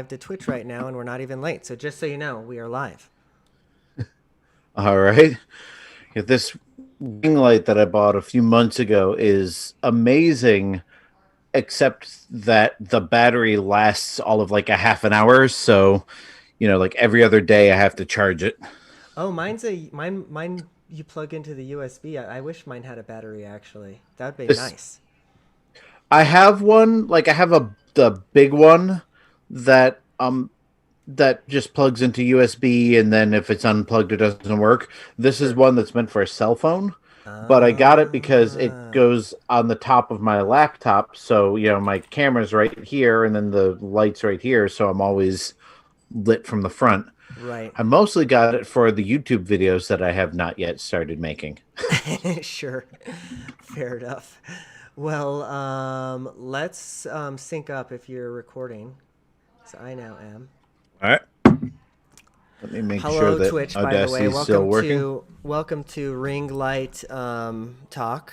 live to Twitch right now, and we're not even late. So just so you know, we are live. All right. Yeah, this ring light that I bought a few months ago is amazing, except that the battery lasts all of like a half an hour. So, like every other day I have to charge it. Oh, mine. You plug into the USB. I wish mine had a battery. Actually, that would be This nice. I have one, like I have the big one that that just plugs into USB, and then if it's unplugged it doesn't work. This is Sure. one that's meant for a cell phone, but I got it because it Ah, goes on the top of my laptop, so my camera's right here and then the light's right here, so I'm always lit from the front. right. I mostly got it for the YouTube videos that I have not yet started making. Sure. Fair enough. Well, let's sync up if you're recording. So I now am. All right. Let me make sure Hello, that Twitch. By the way, Audacity is still working. welcome to Ring Light Talk.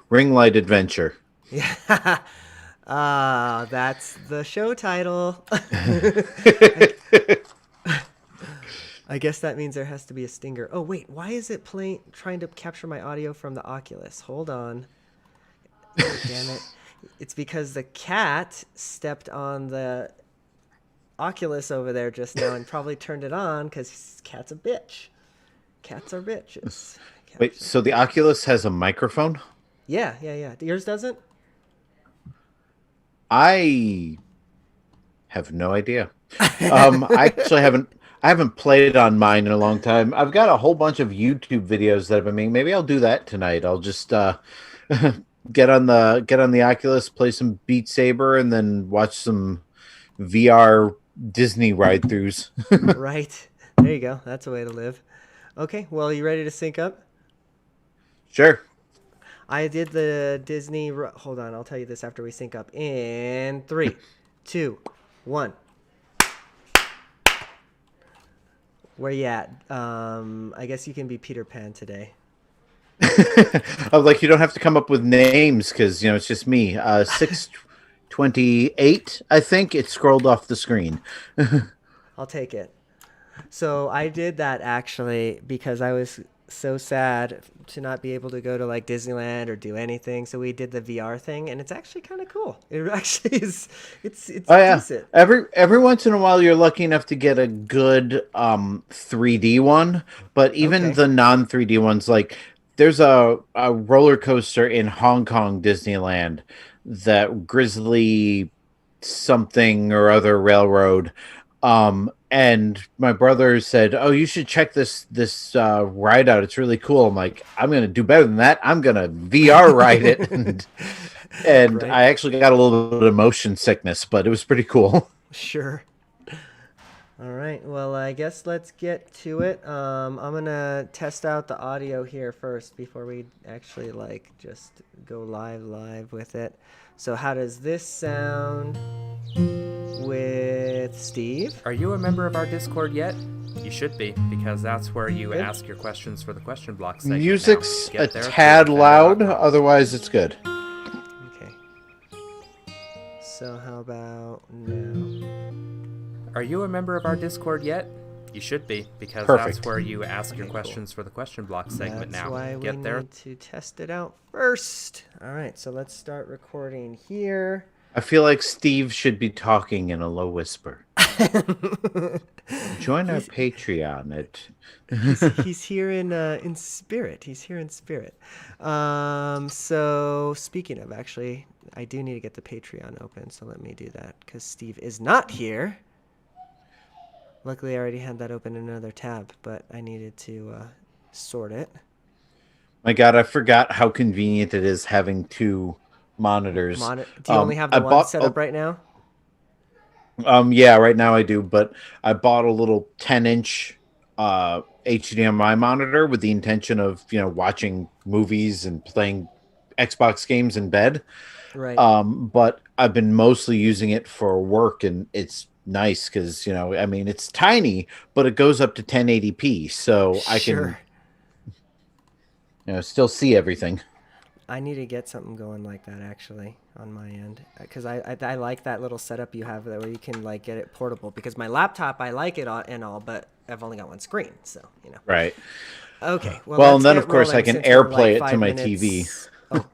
Ring light adventure. Yeah. That's the show title. I, I guess that means there has to be a stinger. Oh wait, why is it playing trying to capture my audio from the Oculus? Hold on. God damn it. It's because the cat stepped on the Oculus over there just now and probably turned it on because cat's a bitch. Cats are bitches. Wait, Cats are so the bitches. Oculus has a microphone? Yeah, yeah, yeah. Yours doesn't? I have no idea. I actually haven't. I haven't played on mine in a long time. I've got a whole bunch of YouTube videos that I've been making. Maybe I'll do that tonight. I'll just get on the Oculus, play some Beat Saber, and then watch some VR Disney ride throughs. Right. There you go. That's a way to live. Okay, well, you ready to sync up? Sure. I did the Disney. Hold on, I'll tell you this after we sync up. In three, two, one. Where you at? I guess you can be Peter Pan today. I was like, you don't have to come up with names because it's just me. 628, I think it scrolled off the screen. I'll take it. So I did that actually because I was so sad to not be able to go to like Disneyland or do anything. So we did the VR thing, and it's actually kind of cool. It actually is. It's Oh yeah. decent. Every once in a while you're lucky enough to get a good 3D one, but even Okay. the non 3D ones, like there's a roller coaster in Hong Kong Disneyland, that Grizzly something or other railroad. And my brother said, "Oh, you should check this ride out. It's really cool." I'm like, "I'm gonna do better than that. I'm gonna VR ride it." And Right. I actually got a little bit of motion sickness, but it was pretty cool. Sure. All right. Well, I guess let's get to it. I'm gonna test out the audio here first before we actually like just go live with it. So how does this sound with Steve? Are you a member of our Discord yet? You should be, because that's where you Good. ask your questions for the question block segment now. Music's a Get there through tad loud, infendo.com. otherwise it's good. Okay. So how about now? Are you a member of our Discord yet? You should be, because that's Perfect. where you ask your Okay, cool. questions for the question block segment That's now. why we Get there. need to test it out first. All right. So let's start recording here. I feel like Steve should be talking in a low whisper. Join our he's Patreon at he's here in spirit. He's here in spirit. So speaking of, actually, I do need to get the Patreon open. So let me do that because Steve is not here. Luckily, I already had that open in another tab, but I needed to sort it. My God, I forgot how convenient it is having two monitors. Do you only have the I one bought set a, up right now? yeah, right now I do, but I bought a little 10-inch HDMI monitor with the intention of, watching movies and playing Xbox games in bed. Right. But I've been mostly using it for work, and it's nice because, I mean, it's tiny, but it goes up to 1080p, so I can, Sure. still see everything. I need to get something going like that actually on my end, because I like that little setup you have there where you can like get it portable. Because my laptop, I like it and all, but I've only got one screen, so you know. Right. Okay. Well, let's and then get of course I rolling can since we're, AirPlay like, it to 5 my minutes. TV. Oh,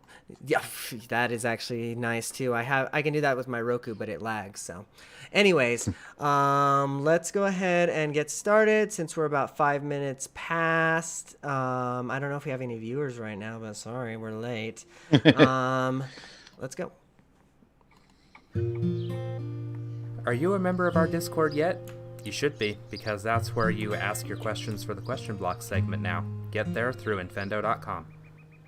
yeah, that is actually nice too. I can do that with my Roku, but it lags. So, anyways, let's go ahead and get started since we're about 5 minutes past. I don't know if we have any viewers right now, but sorry, we're late. Let's go. Are you a member of our Discord yet? You should be, because that's where you ask your questions for the question block segment now. Get there through infendo.com.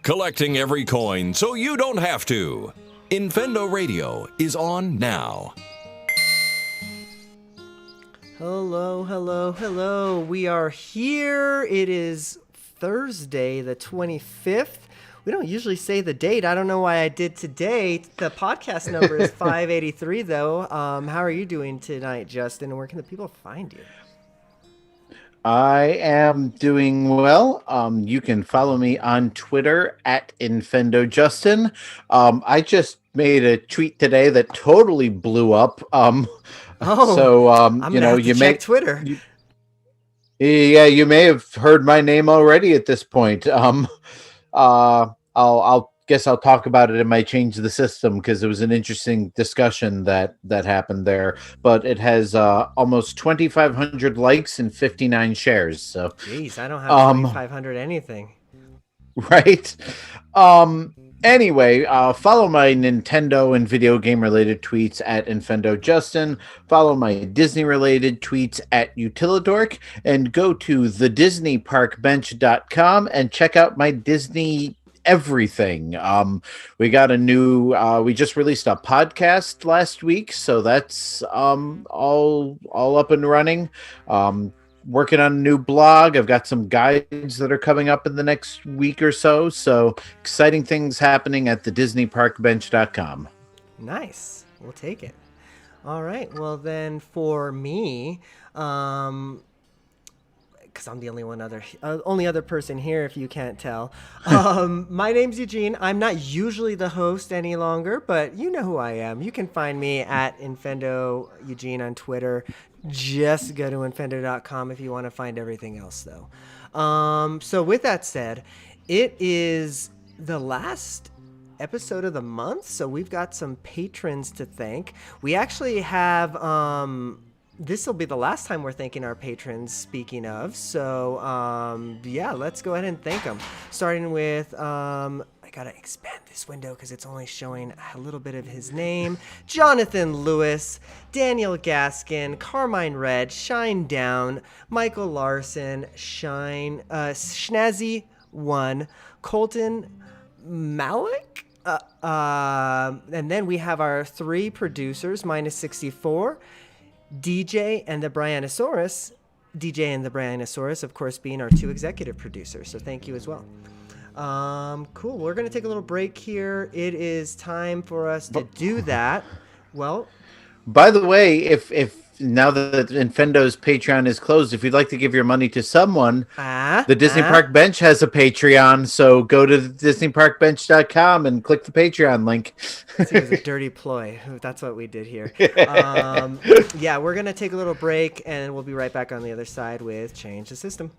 Collecting every coin so you don't have to. Infendo Radio is on now. Hello, hello, hello. We are here. It is Thursday, the 25th. We don't usually say the date. I don't know why I did today. The podcast number is 583, though. How are you doing tonight, Justin? And where can the people find you? I am doing well. You can follow me on Twitter at InfendoJustin. I just made a tweet today that totally blew up. I'm gonna have to check Twitter. You may have heard my name already at this point. I'll guess I'll talk about it in my change the system, because it was an interesting discussion that happened there. But it has almost 2,500 likes and 59 shares. So, jeez, I don't have 2,500 anything. Right. Anyway, follow my Nintendo and video game related tweets at InfendoJustin. Follow my Disney related tweets at Utilidork, and go to thedisneyparkbench.com and check out my Disney everything. We got a new we just released a podcast last week, so that's all up and running. Working on a new blog. I've got some guides that are coming up in the next week or so. So exciting things happening at thedisneyparkbench.com. Nice. We'll take it. All right. Well, then for me, because I'm the only other person here, if you can't tell. My name's Eugene. I'm not usually the host any longer, but you know who I am. You can find me at Infendo Eugene on Twitter. Just go to infendo.com if you want to find everything else, though. So with that said, it is the last episode of the month, so we've got some patrons to thank. We actually have this will be the last time we're thanking our patrons, speaking of. So yeah, let's go ahead and thank them, starting with I gotta expand this window because it's only showing a little bit of his name. Jonathan Lewis, Daniel Gaskin, Carmine Red, Shine Down, Michael Larson, Schnazzy 1, Colton Malik, and then we have our 3 producers, minus 64, DJ and the Brianosaurus. DJ and the Brianosaurus, of course, being our 2 executive producers. So thank you as well. Cool. We're going to take a little break here. It is time for us to do that. Well, by the way, if now that Infendo's Patreon is closed, if you'd like to give your money to someone, the Disney Park Bench has a Patreon. So go to DisneyParkBench.com and click the Patreon link. It was a dirty ploy. That's what we did here. Yeah, we're going to take a little break, and we'll be right back on the other side with Change the System.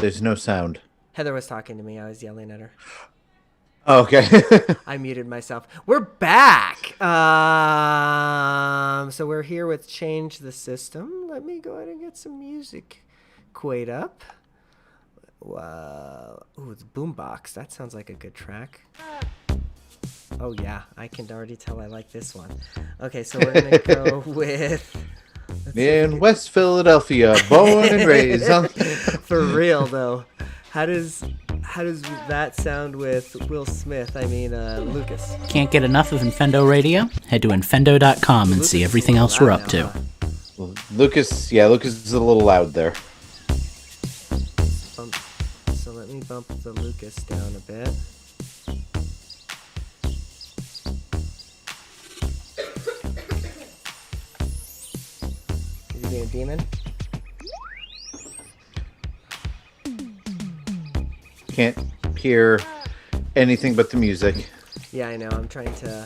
There's no sound. Heather was talking to me. I was yelling at her. Oh, okay. I muted myself. We're back. So we're here with Change the System. Let me go ahead and get some music queued up. Wow. Ooh, it's Boombox. That sounds like a good track. Oh, yeah. I can already tell I like this one. Okay, so we're going to go with... In West Philadelphia, born and raised. For real, though. How does that sound with Will Smith? I mean, Lucas. Can't get enough of Infendo Radio? Head to infendo.com and see everything else we're up to. Lucas is a little loud there. So let me bump the Lucas down a bit. Is he being a demon? Can't hear anything but the music. Yeah, I know. I'm trying to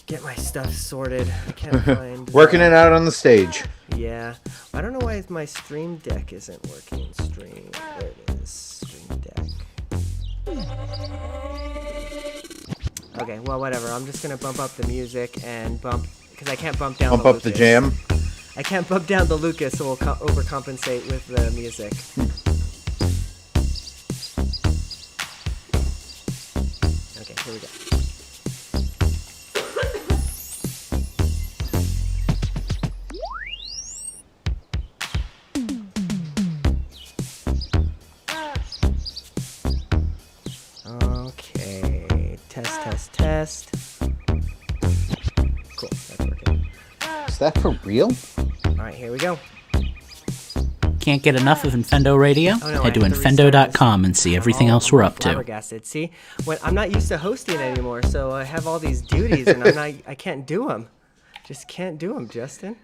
get my stuff sorted. I can't find... Working it out on the stage. Yeah. I don't know why my Stream Deck isn't working. Stream. There it is. Stream Deck. Okay, well, whatever. I'm just going to bump up the music and bump... Because I can't bump down Bump the up Lucas. the jam. I can't bump down the Lucas, so we'll overcompensate with the music. Okay, here we go. Okay, test. Cool, that's working. Is that for real? All right, here we go. Can't get enough of Infendo Radio? Oh, no, Head to I have to restart infendo.com and see everything else we're up to. Flabbergasted. See, I'm not used to hosting anymore, so I have all these duties, and I can't do them. Just can't do them, Justin.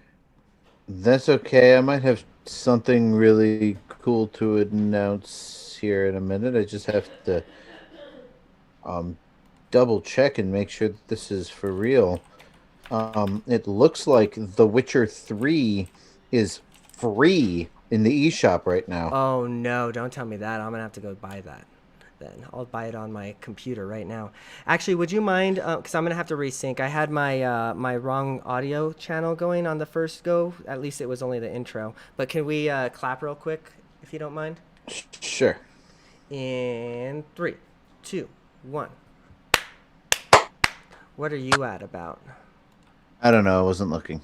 That's okay. I might have something really cool to announce here in a minute. I just have to double check and make sure that this is for real. It looks like The Witcher 3 is free in the eShop right now. Oh no! Don't tell me that. I'm gonna have to go buy that. Then I'll buy it on my computer right now. Actually, would you mind? Because I'm gonna have to resync. I had my my wrong audio channel going on the first go. At least it was only the intro. But can we clap real quick, if you don't mind? Sure. In 3, 2, 1. What are you at about? I don't know. I wasn't looking.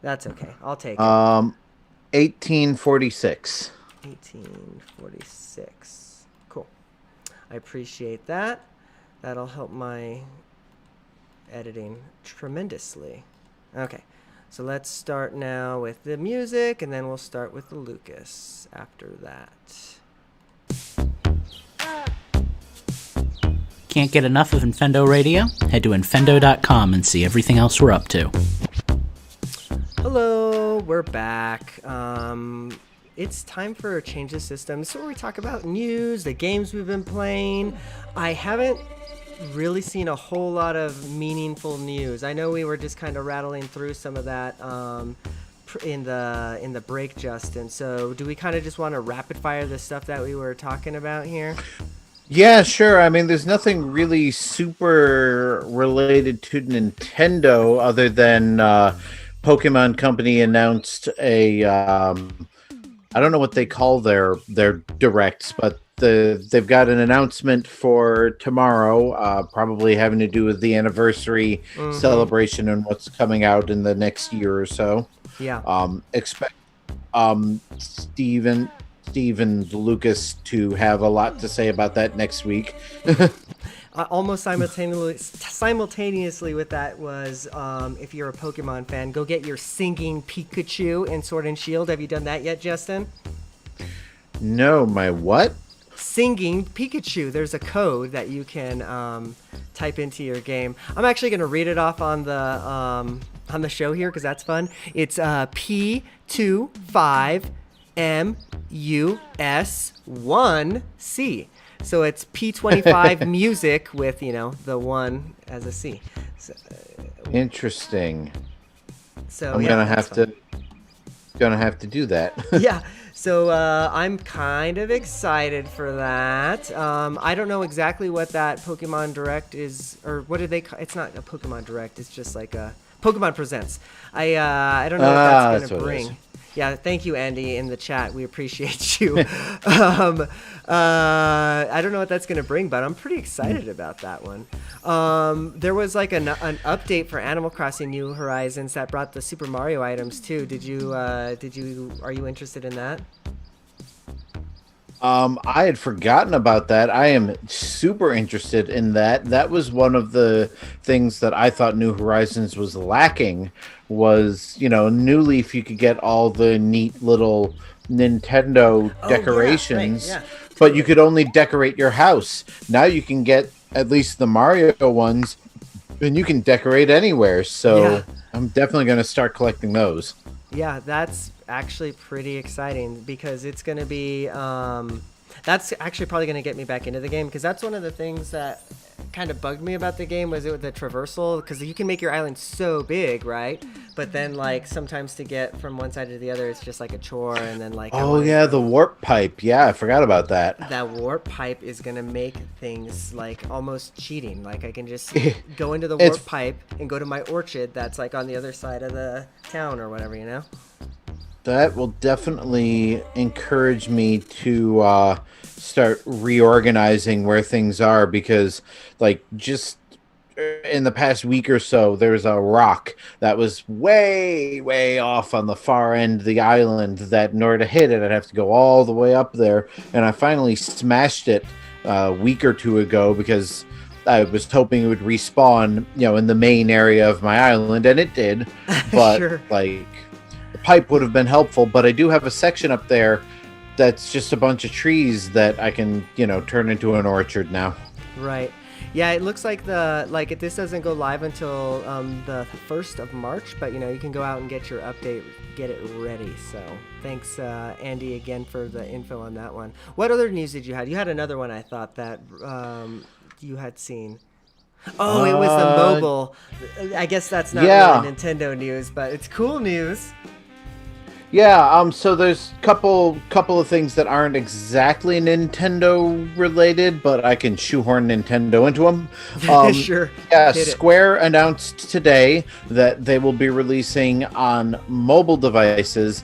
That's okay. I'll take it. 1846. 1846. Cool. I appreciate that. That'll help my editing tremendously. Okay. So let's start now with the music, and then we'll start with the Lucas after that. Can't get enough of Infendo Radio? Head to infendo.com and see everything else we're up to. Hello, we're back. It's time for Change the System. This is where we talk about news, the games we've been playing. I haven't really seen a whole lot of meaningful news. I know we were just kind of rattling through some of that in the break, Justin. So do we kind of just want to rapid fire the stuff that we were talking about here? Yeah, sure. I mean, there's nothing really super related to Nintendo other than Pokemon Company announced a I don't know what they call their directs, but they've got an announcement for tomorrow, probably having to do with the anniversary celebration and what's coming out in the next year or so. Yeah. Expect Steve and Lucas to have a lot to say about that next week. Almost simultaneously with that was, if you're a Pokemon fan, go get your singing Pikachu in Sword and Shield. Have you done that yet, Justin? No, my what? Singing Pikachu. There's a code that you can type into your game. I'm actually going to read it off on the show here because that's fun. It's P25MUS1C. So it's P25 music with, the 1 as a C. So, Interesting. so I'm yeah, gonna that's have fun. gonna have to do that. Yeah, so I'm kind of excited for that. I don't know exactly what that Pokemon Direct is, or what did they call it's not a Pokemon Direct, it's just like a Pokemon Presents. I don't know what that's That's going to what it is. bring. Yeah, thank you, Andy, in the chat. We appreciate you. I don't know what that's going to bring, but I'm pretty excited about that one. There was like an update for Animal Crossing New Horizons that brought the Super Mario items too. Are you interested in that? I had forgotten about that. I am super interested in that. That was one of the things that I thought New Horizons was lacking was, New Leaf, you could get all the neat little Nintendo decorations, Yeah, but you could only decorate your house. Now you can get at least the Mario ones, and you can decorate anywhere. So Yeah. I'm definitely going to start collecting those. Yeah, that's actually pretty exciting because it's going to be that's actually probably going to get me back into the game because that's one of the things that kind of bugged me about the game was the traversal because you can make your island so big, right? But then like sometimes to get from one side to the other it's just like a chore and then like Oh yeah, the warp pipe. Yeah, I forgot about that. that warp pipe is going to make things like almost cheating. Like I can just go into the It's- warp pipe and go to my orchard that's like on the other side of the town or whatever, That will definitely encourage me to start reorganizing where things are because, like, just in the past week or so, there's a rock that was way, way off on the far end of the island that in order to hit it, I'd have to go all the way up there. And I finally smashed it a week or two ago because I was hoping it would respawn, in the main area of my island, and it did. But, Sure. like... pipe would have been helpful, but I do have a section up there that's just a bunch of trees that I can, turn into an orchard now. Right. Yeah, it looks like this doesn't go live until the 1st of March, but you can go out and get your update, get it ready. So thanks, Andy, again for the info on that one. What other news did you have? You had another one I thought that you had seen. Oh, it was the mobile. I guess that's not really Nintendo news, but it's cool news. Yeah, so there's couple of things that aren't exactly Nintendo related, but I can shoehorn Nintendo into them. Sure. Yeah, Hit it. Square announced today that they will be releasing on mobile devices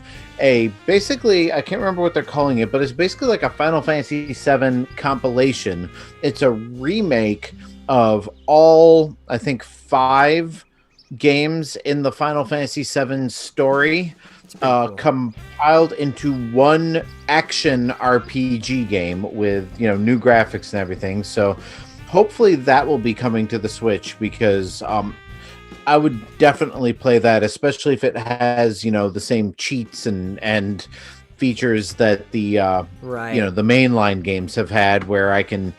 basically, I can't remember what they're calling it, but it's basically like a Final Fantasy VII compilation. It's a remake of all, I think, 5 games in the Final Fantasy VII story. Cool. Compiled into one action RPG game with new graphics and everything. So hopefully that will be coming to the Switch because I would definitely play that, especially if it has the same cheats and features that the Right. The mainline games have had, where I can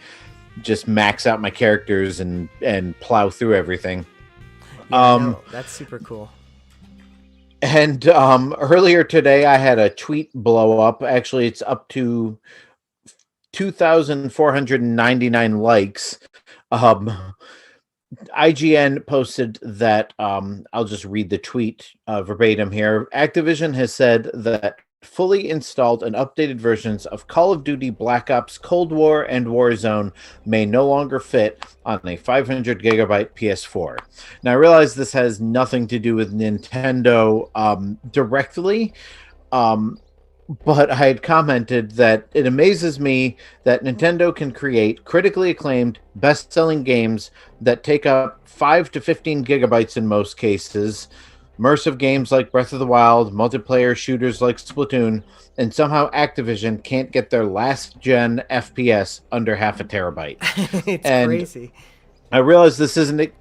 just max out my characters and plow through everything. Yeah, no, that's super cool. And earlier today, I had a tweet blow up. Actually, it's up to 2,499 likes. IGN posted that, I'll just read the tweet verbatim here. Activision has said that fully installed and updated versions of Call of Duty Black Ops Cold War and Warzone may no longer fit on a 500 gigabyte PS4. Now, I realize this has nothing to do with Nintendo directly, but I had commented that it amazes me that Nintendo can create critically acclaimed, best-selling games that take up 5 to 15 gigabytes in most cases, immersive games like Breath of the Wild, multiplayer shooters like Splatoon, and somehow Activision can't get their last-gen FPS under half a terabyte. It's And crazy. I realize this isn't...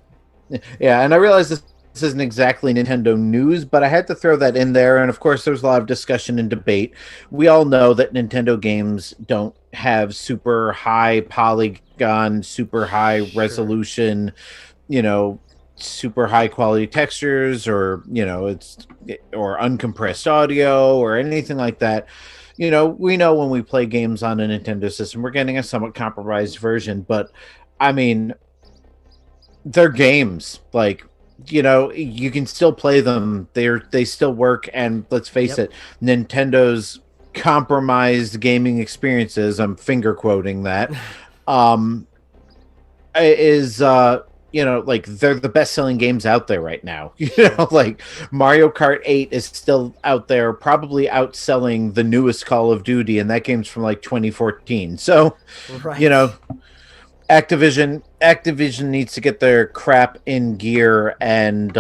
Yeah, and I realize this isn't exactly Nintendo news, but I had to throw that in there. And of course, there's a lot of discussion and debate. We all know that Nintendo games don't have super high polygon, super high resolution, super high quality textures, or or uncompressed audio or anything like that. We know when we play games on a Nintendo system, we're getting a somewhat compromised version, but I mean, they're games. Like, you can still play them. They still work, and let's face Yep. it, Nintendo's compromised gaming experiences, I'm finger quoting that, um is like they're the best selling games out there right now. Sure. Like Mario Kart 8 is still out there, probably outselling the newest Call of Duty, and that game's from like 2014. So, Right. Activision needs to get their crap in gear and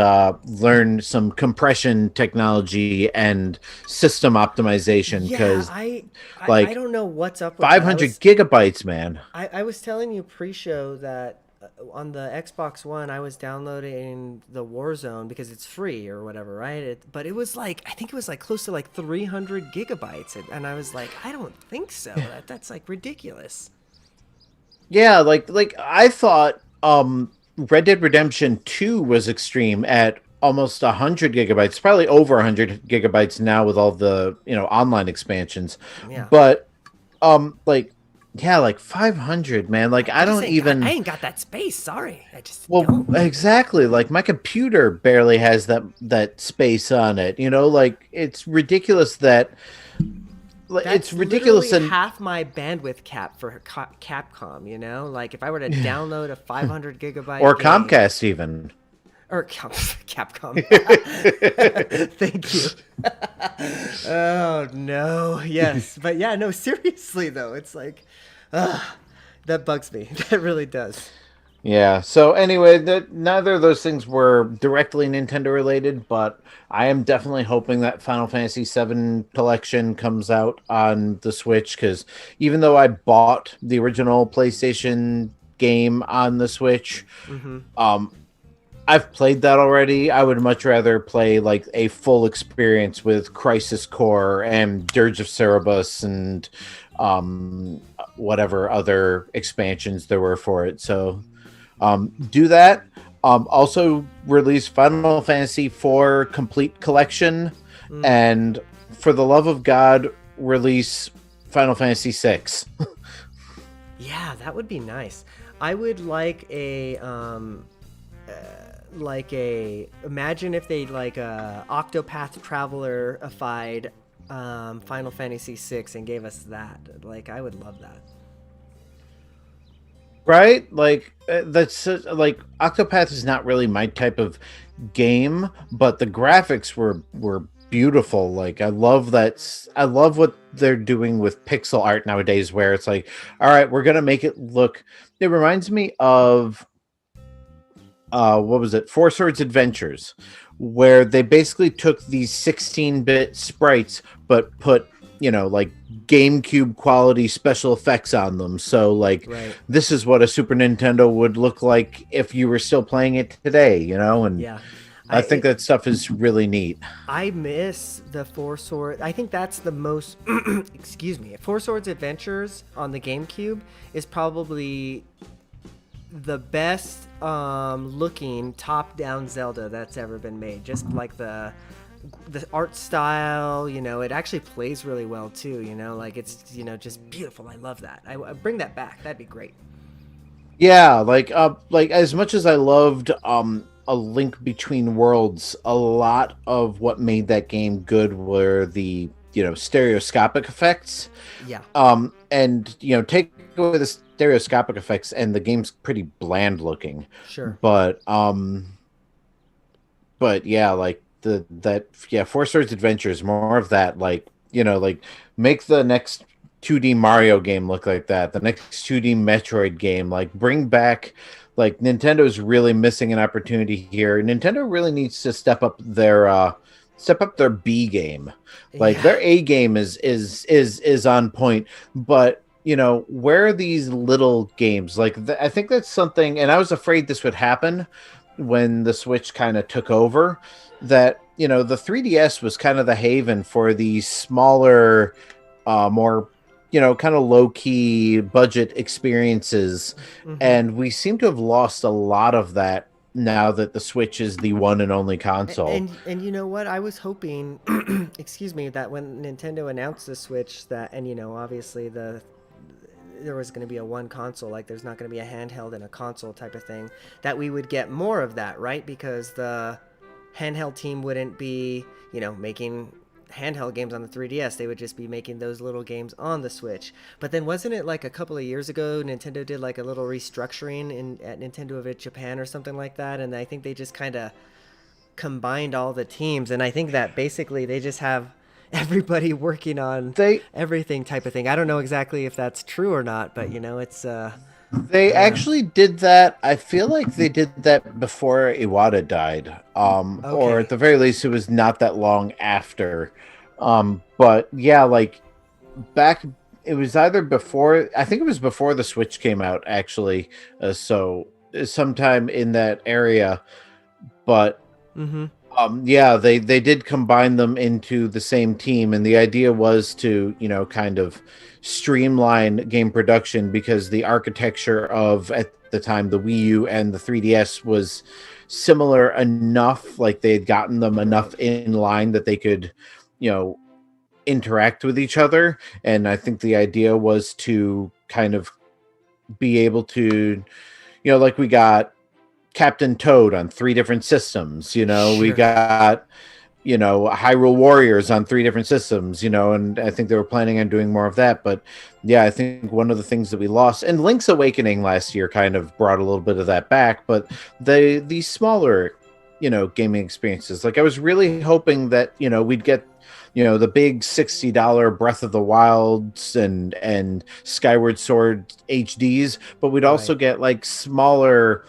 learn some compression technology and system optimization, Yeah, because I like don't know what's up with that. 500 gigabytes, man. I was telling you pre-show that on the Xbox One I was downloading the Warzone because it's free or whatever, right? But it was like, I think it was like close to like 300 gigabytes, and I was like, I don't think so. That's like ridiculous. Yeah, like I thought Red Dead Redemption 2 was extreme at almost 100 gigabytes, probably over 100 gigabytes now with all the, online expansions. Yeah. But like yeah, like 500, man. Like I don't even I ain't got that space. Sorry, I just well, don't. exactly. Like my computer barely has that space on it. Like it's ridiculous that That's it's ridiculous literally and half my bandwidth cap for Capcom. Like if I were to download a 500 gigabyte or game, Comcast even. or Capcom. Thank you. Oh no, yes, but yeah, no, seriously though, it's like, that bugs me. That really does. Yeah. So anyway, neither of those things were directly Nintendo related, but I am definitely hoping that Final Fantasy VII Collection comes out on the Switch, because even though I bought the original PlayStation game on the Switch, I've played that already. I would much rather play like a full experience with Crisis Core and Dirge of Cerberus and whatever other expansions there were for it. So do that. Also release Final Fantasy IV Complete Collection, and for the love of God, release Final Fantasy VI. Yeah, that would be nice. I would like imagine if they like Octopath Traveler-ified Final Fantasy VI and gave us that. Like, I would love that. Right? Like that's like Octopath is not really my type of game, but the graphics were beautiful. Like I love that. I love what they're doing with pixel art nowadays, where it's like, all right, we're gonna make it look. It reminds me of what was it? Four Swords Adventures, where they basically took these 16-bit sprites but put, like GameCube quality special effects on them. So like Right. this is what a Super Nintendo would look like if you were still playing it today, and Yeah. I think that stuff is really neat. I miss the Four Swords. I think that's the most. Excuse me. Four Swords Adventures on the GameCube is probably the best looking top-down Zelda that's ever been made. Just like the art style, it actually plays really well too. Like it's just beautiful. I love that. I bring that back. That'd be great. Yeah, like as much as I loved A Link Between Worlds, a lot of what made that game good were the stereoscopic effects. Yeah. And take away the stereoscopic effects and the game's pretty bland looking. Sure. But yeah, like Four Swords Adventures, more of that, like make the next 2D Mario game look like that, the next 2D Metroid game, like bring back, like Nintendo's really missing an opportunity here. Nintendo really needs to step up their B game. Like Yeah. their A game is on point, but where are these little games? Like I think that's something, and I was afraid this would happen when the Switch kind of took over, that the 3DS was kind of the haven for these smaller, more kind of low-key budget experiences. And we seem to have lost a lot of that now that the Switch is the one and only console. And you know what? I was hoping, excuse me, that when Nintendo announced the Switch, that, and obviously there was going to be a one console, like there's not going to be a handheld and a console type of thing, that we would get more of that, right? Because the handheld team wouldn't be, making handheld games on the 3DS. They would just be making those little games on the Switch. But then wasn't it like a couple of years ago, Nintendo did like a little restructuring at Nintendo of Japan or something like that, and I think they just kind of combined all the teams, and I think that basically they just have everybody working on everything type of thing. I don't know exactly if that's true or not, but it's They actually did that. I feel like they did that before Iwata died. Or at the very least it was not that long after. But yeah, like back it was either before, I think it was before the Switch came out actually. So sometime in that area. But yeah, they did combine them into the same team, and the idea was to, kind of streamline game production, because the architecture of, at the time, the Wii U and the 3DS was similar enough, like they had gotten them enough in line that they could, interact with each other. And I think the idea was to kind of be able to, like we got Captain Toad on 3 different systems, we got, Hyrule Warriors on 3 different systems, and I think they were planning on doing more of that. But yeah, I think one of the things that we lost, and Link's Awakening last year kind of brought a little bit of that back, but these smaller, gaming experiences, like I was really hoping that, we'd get, the big $60 Breath of the Wilds and Skyward Sword HDs, but we'd also get like smaller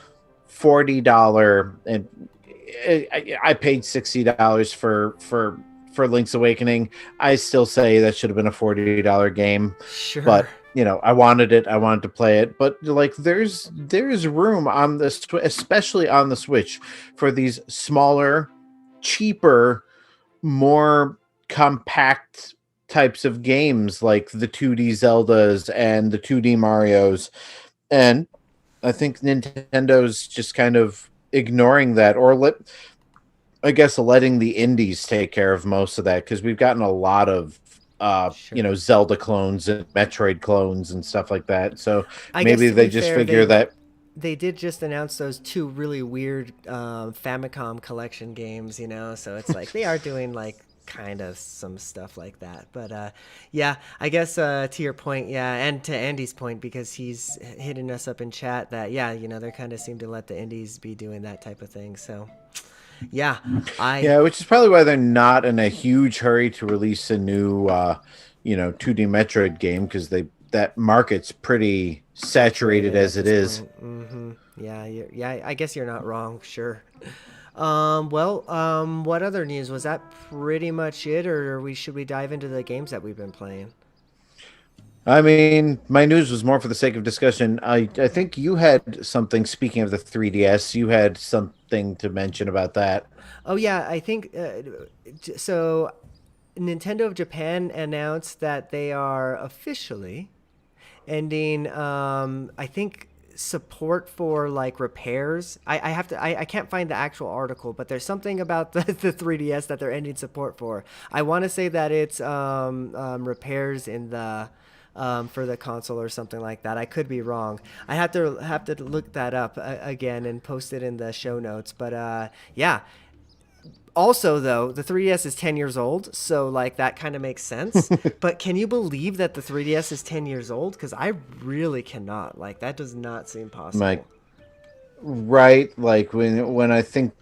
$40, and I paid $60 for Link's Awakening. I still say that should have been a $40 game. Sure. But I wanted it. I wanted to play it. But like, there's room on this, especially on the Switch, for these smaller, cheaper, more compact types of games, like the 2D Zeldas and the 2D Marios. And I think Nintendo's just kind of ignoring that, or letting the indies take care of most of that, because we've gotten a lot of Zelda clones and Metroid clones and stuff like that. So maybe they just figure that they did just announce those 2 really weird Famicom collection games, so it's like they are doing like kind of some stuff like that. But yeah, I guess to your point, and to Andy's point, because he's hitting us up in chat that they kind of seem to let the indies be doing that type of thing. So yeah, which is probably why they're not in a huge hurry to release a new 2D Metroid game, because that market's pretty saturated as it is. Yeah, I guess you're not wrong. Sure. What other news? Was that pretty much it, or should we dive into the games that we've been playing? I mean, my news was more for the sake of discussion. I think you had something, speaking of the 3DS, you had something to mention about that. Oh yeah, I think so. Nintendo of Japan announced that they are officially ending, I think, support for like repairs. I can't find the actual article, but there's something about the 3DS that they're ending support for. I want to say that it's repairs in the for the console or something like that. I could be wrong. I have to look that up again and post it in the show notes. But yeah. Also, though, the 3DS is 10 years old, so like that kind of makes sense. But can you believe that the 3DS is 10 years old? Because I really cannot. Like, that does not seem possible. Right, like when I think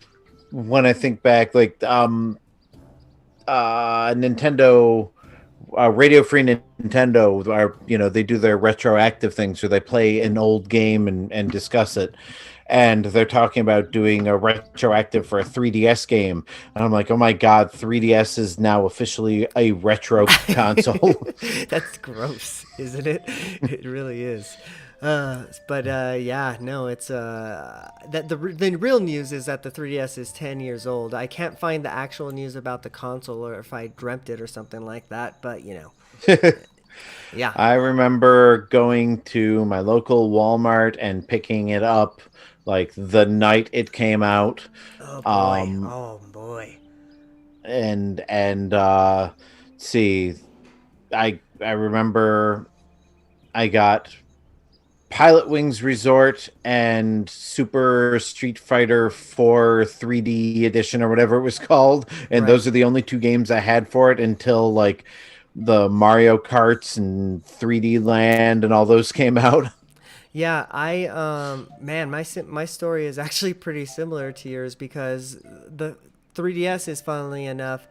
back, like Nintendo, Radio Free Nintendo, are they do their retroactive things, where they play an old game and discuss it. And they're talking about doing a retroactive for a 3DS game. And I'm like, oh my God, 3DS is now officially a retro console. That's gross, isn't it? It really is. It's that the real news is that the 3DS is 10 years old. I can't find the actual news about the console, or if I dreamt it or something like that, but yeah. I remember going to my local Walmart and picking it up like the night it came out. Oh boy. Oh boy. And see, I remember I got Pilot Wings Resort and Super Street Fighter 4 3D edition or whatever it was called, and Right. those are the only 2 games I had for it until like the Mario Karts and 3D Land and all those came out. Yeah, man, my story is actually pretty similar to yours because the 3DS is, funnily enough,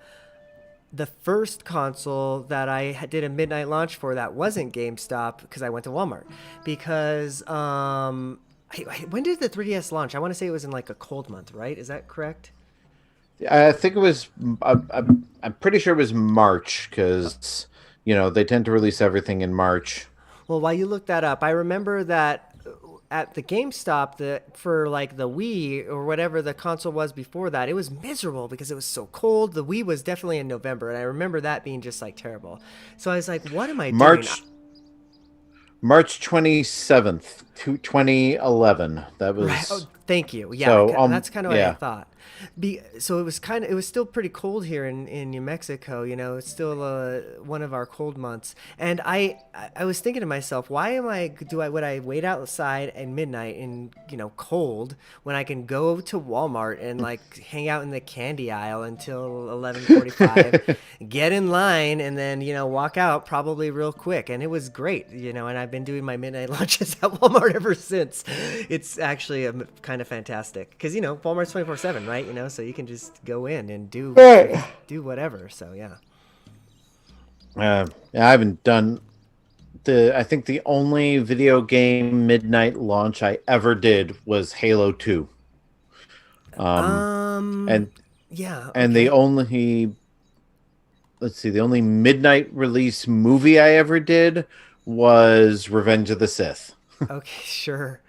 the first console that I did a midnight launch for that wasn't GameStop because I went to Walmart. Because when did the 3DS launch? I want to say it was in like a cold month, right? Is that correct? I think it was. I'm pretty sure it was March because they tend to release everything in March. Well, while you look that up, I remember that at the GameStop, for like the Wii or whatever the console was before that, it was miserable because it was so cold. The Wii was definitely in November, and I remember that being just like terrible. So I was like, "What am I doing?" March 27th, 2011. That Right. Oh, was thank you. Yeah, so. that's kind of what I Yeah. thought. So it was still pretty cold here in New Mexico. It's still one of our cold months, and I was thinking to myself, why would I wait outside at midnight in cold when I can go to Walmart and like hang out in the candy aisle until 11:45, get in line, and then walk out probably real quick, and it was great. And I've been doing my midnight lunches at Walmart ever since. It's actually kind of fantastic because Walmart's 24/7, right? So you can just go in and do whatever. So yeah. I haven't done I think the only video game midnight launch I ever did was Halo 2. And Yeah. and Okay. the only midnight release movie I ever did was Revenge of the Sith. Okay, sure.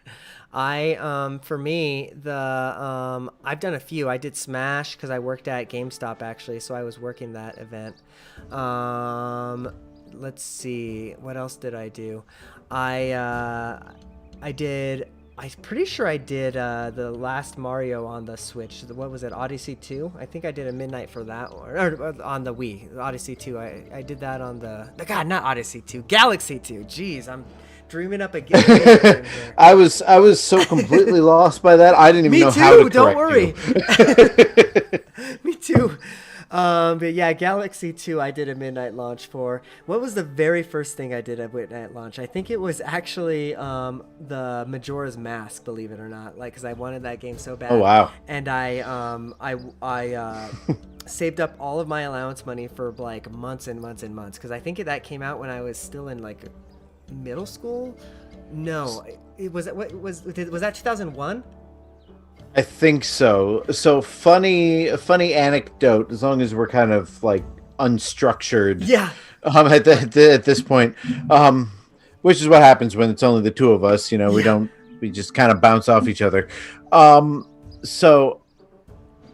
For me, I've done a few. I did Smash because I worked at GameStop actually, so I was working that event. Let's see, what else did I do? I did. I'm pretty sure I did the last Mario on the Switch. What was it, Odyssey 2? I think I did a midnight for that one, or on the Wii, Odyssey 2. I did that on God, not Odyssey 2, Galaxy 2. Jeez, I'm dreaming up a game. I was so completely lost by that. I didn't even Me know too. how to Don't correct worry. Me too. But yeah, Galaxy 2 I did a midnight launch for. What was the very first thing I did at midnight launch? I think it was actually the Majora's Mask, believe it or not. Like, because I wanted that game so bad. Oh, wow. And I saved up all of my allowance money for like months and months and months. Because I think that came out when I was still in like middle school. No, was that 2001? I think so. So funny anecdote. As long as we're kind of like unstructured, Yeah. At this point, which is what happens when it's only the two of us. We just kind of bounce off each other. So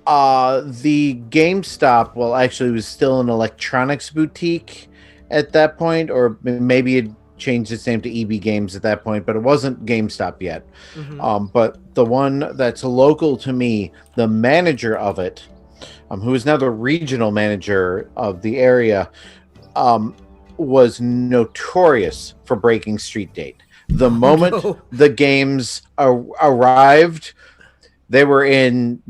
the GameStop, well, actually, it was still an electronics boutique at that point, or maybe it changed its name to EB Games at that point, but it wasn't GameStop yet. Mm-hmm. But the one that's local to me, the manager of it, who is now the regional manager of the area, was notorious for breaking street date. The moment the games arrived, they were in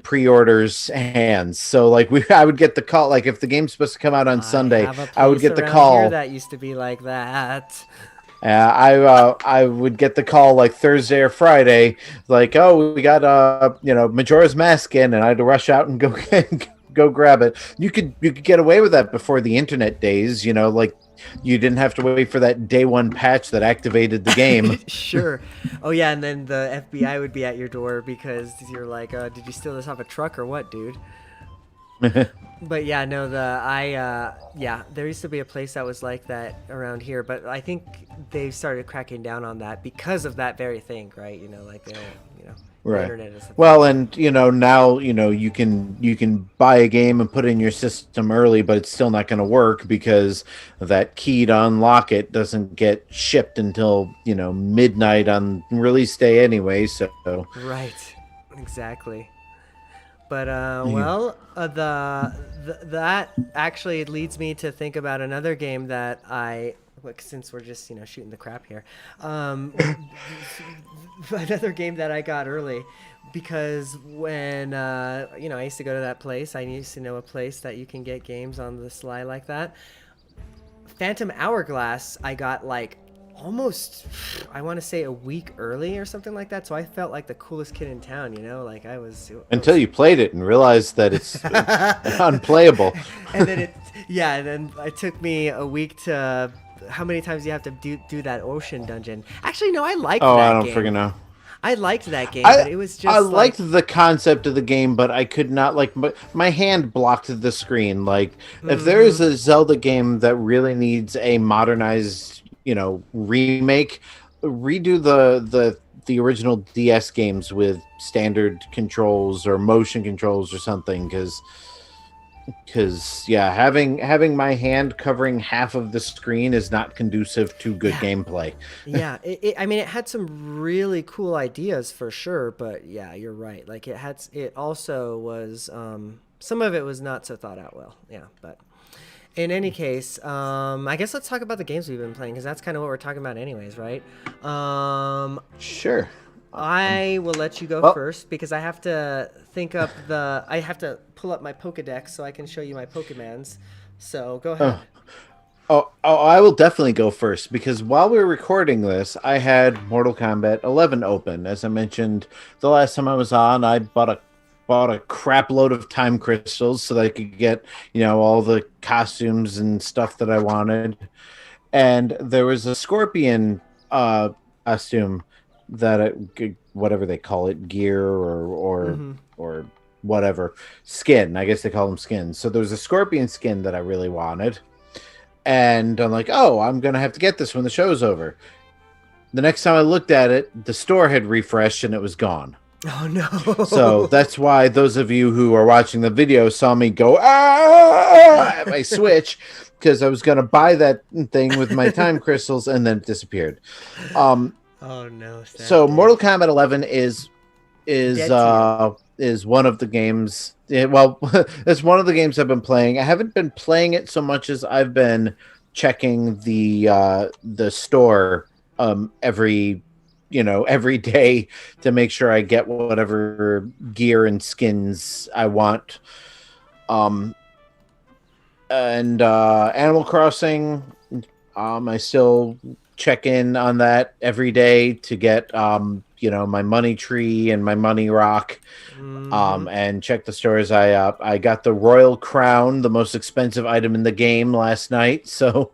pre-orders hands. So like I would get the call, like if the game's supposed to come out on Sunday, I would get the call. Here that used to be like that. I would get the call like Thursday or Friday, like, oh, we got Majora's Mask in, and I had to rush out and go grab it. You could get away with that before the internet days, like you didn't have to wait for that day one patch that activated the game. Sure. Oh yeah, and then the FBI would be at your door because you're like, did you steal this off a truck or what, dude? But yeah, no, there used to be a place that was like that around here, but I think they started cracking down on that because of that very thing, right? Like they don't, Right. internet is Well, and now you can buy a game and put it in your system early, but it's still not going to work because that key to unlock it doesn't get shipped until midnight on release day anyway. So right, exactly. But that actually leads me to think about another game that I since we're just shooting the crap here, another game that I got early because when I used to go to that place. I used to know a place that you can get games on the sly like that. Phantom Hourglass, I got like almost, I want to say a week early or something like that. So I felt like the coolest kid in town, like I was. Until you played it and realized that it's unplayable. And then and then it took me a week to. How many times do you have to do that ocean dungeon? Actually, no, I liked that game. I don't freaking know. I liked that game, but it was just. I liked the concept of the game, but I could not my hand blocked the screen. Like, if there is a Zelda game that really needs a modernized, remake, redo the original DS games with standard controls or motion controls or something, because having my hand covering half of the screen is not conducive to good gameplay. Yeah, it had some really cool ideas for sure, but yeah, you're right. Like it also was some of it was not so thought out well. Yeah, but in any case, I guess let's talk about the games we've been playing, because that's kind of what we're talking about anyways, right? Sure. I will let you go first because I have to I have to pull up my Pokedex so I can show you my Pokemons. So go ahead. I will definitely go first because while we were recording this, I had Mortal Kombat 11 open. As I mentioned the last time I was on, I bought a crap load of time crystals so that I could get, all the costumes and stuff that I wanted. And there was a scorpion costume that whatever they call it, gear or whatever, skin. I guess they call them skins. So there was a scorpion skin that I really wanted. And I'm like, I'm going to have to get this when the show's over. The next time I looked at it, the store had refreshed and it was gone. Oh, no. So that's why those of you who are watching the video saw me go, at my Switch, because I was going to buy that thing with my time crystals and then it disappeared. Oh, no. So Mortal Kombat 11 is one of the games. It's one of the games I've been playing. I haven't been playing it so much as I've been checking the store every day to make sure I get whatever gear and skins I want. And Animal Crossing, I still check in on that every day to get my money tree and my money rock, and check the stores. I got the Royal Crown, the most expensive item in the game, last night, so